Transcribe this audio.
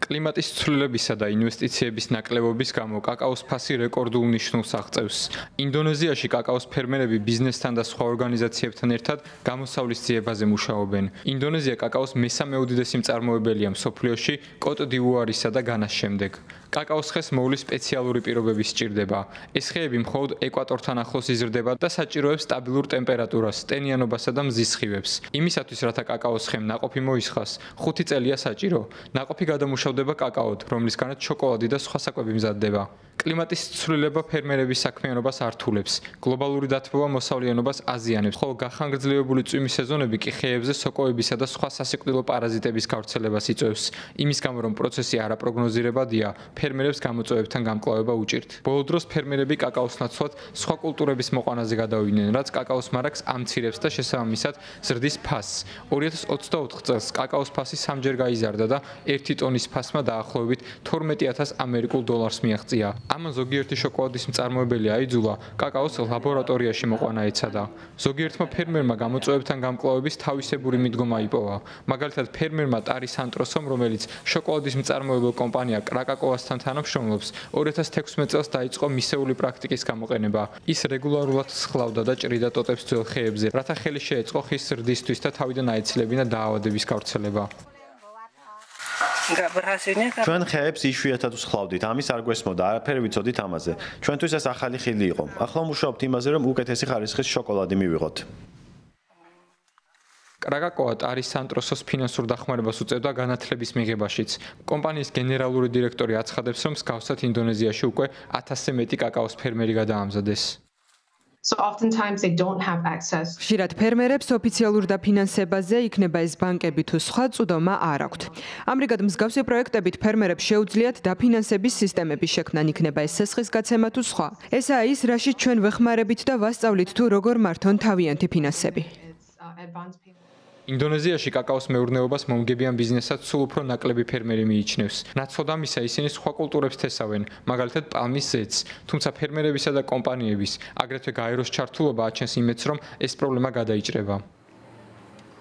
კლიმატის ცვლილებისა და ინვესტიციების ნაკლებობის გამო კაკაოს ფასი რეკორდულ ნიშნულს აღწევს. ინდონეზიაში კაკაოს ფერმერები ბიზნესთან და სხვა ორგანიზაციებთან ერთად გამოსავლის ძიებაზე მუშაობენ. ინდონეზია კაკაოს მესამე უდიდესი მწარმოებელია მსოფლიოში კოტ-დივუარისა და განას შემდეგ. კაკაოს ხეს მოვლის სპეციალური პირობები სჭირდება. ეს ხეები მხოლოდ ეკვატორთან ახლოს იზრდება და საჭიროებს სტაბილურ ტემპერატურას, ტენიანობასა და მზის სხივებს. იმისათვის, რათა კაკაოს ხემ ნაყოფი მოისხას, 5 წელია საჭირო. ნაყოფი გადამუშავდება კაკაოდ, რომლისგანაც შოკოლადი და სხვა საკვები მზადდება. კლიმატის ცვლილება ფერმერების საქმიანობას ართულებს. გლობალური დათბობა მოსავლიანობას აზიანებს, ხოლო გახანგრძლივებული წვიმის სეზონები კი ხეებზე სოკოებისა და სხვა სასიკვდილო პარაზიტების გავრცელებას იწვევს. იმის გამო, რომ პროცესი არაპროგნოზირებადია, ფერმერებს გამოწვევებთან გამკლავება უჭირთ. ბოლო დროს ფერმერები კაკაოს ნაცვლად სხვა კულტურების მოყვანაზე გადავიდნენ, რაც კაკაოს მარაგს ამცირებს და შესაბამისად ზრდის ფასს. 2024 წელს კაკაოს ფასი 3-ჯერ გაიზარდა და 1 ტონის ფასმა დაახლოებით 12,000 ამერიკულ დოლარს მიაღწია. ამან ზოგიერთი შოკოლადის მწარმოებელი აიძულა კაკაოს ლაბორატორიაში მოყვანა ეცადა. ზოგიერთმა ფერმერმა გამოწვევებთან გამკლავების თავისებური მიდგომა იპოვა. მაგალითად, ფერმერმა ტარი სანტროსომ, რომელიც შოკოლადის მწარმოებელ კომპანია კრაკაკოვასთან თანამშრომლობს, 2016 წელს დაიწყო მისეული პრაქტიკის გამოყენება. ის რეგულარულად სხლავდა და ჭრიდა ტოტებს ძველ ხეებზე, რათა ხელი შეეწყო ხის ზრდისთვის და თავიდან აეცილებინა დაავადების გავრცელება. ჩვენ ხეებს იშვიათად ვსხლავდით, ამის არ გვესმოდა, არაფერი ვიცოდით ამაზე. ჩვენთვის ეს ახალი ხილი იყო. ახლა ვმუშაობთ იმაზე, რომ უკეთესი ხარისხის შოკოლადი მივიღოთ. კრაკაკოვა ტარის სანტროსოს ფინანსურ დახმარებას უწევდა განათლების მიღებაშიც. კომპანიის გენერალური დირექტორი აცხადებს, რომ მსგავსად ინდონეზიაში უკვე 1000-ზე მეტი კაკაოს ფერმერი გადაამზადეს. ხშირად ფერმერებს ოფიციალურ დაფინანსებაზე, იქნება ეს ბანკები თუ სხვა, წვდომა არ აქვთ. ამრიგად მსგავსი პროექტებით ფერმერებს შეუძლიათ დაფინანსების სისტემების შექმნან, იქნება ეს სესხის გაცემა თუ სხვა. ესაა ის, რაშიც ჩვენ ვეხმარებით და ვასწავლით თუ როგორ მართონ თავიანთი ფინანსები. ინდონეზიაში კაკაოს მეურნეობას მომგებიან ბიზნესად სულ უფრო ნაკლები ფერმერი მიიჩნევს. ნაცვლად ამისა, ისინი სხვა კულტურებს თესავენ, მაგალითად პალმის ზეთს. თუმცა ფერმერებისა და კომპანიების, აგრეთვე გაეროს ჩართულობა აჩენს იმედს, რომ ეს პრობლემა გადაიჭრება.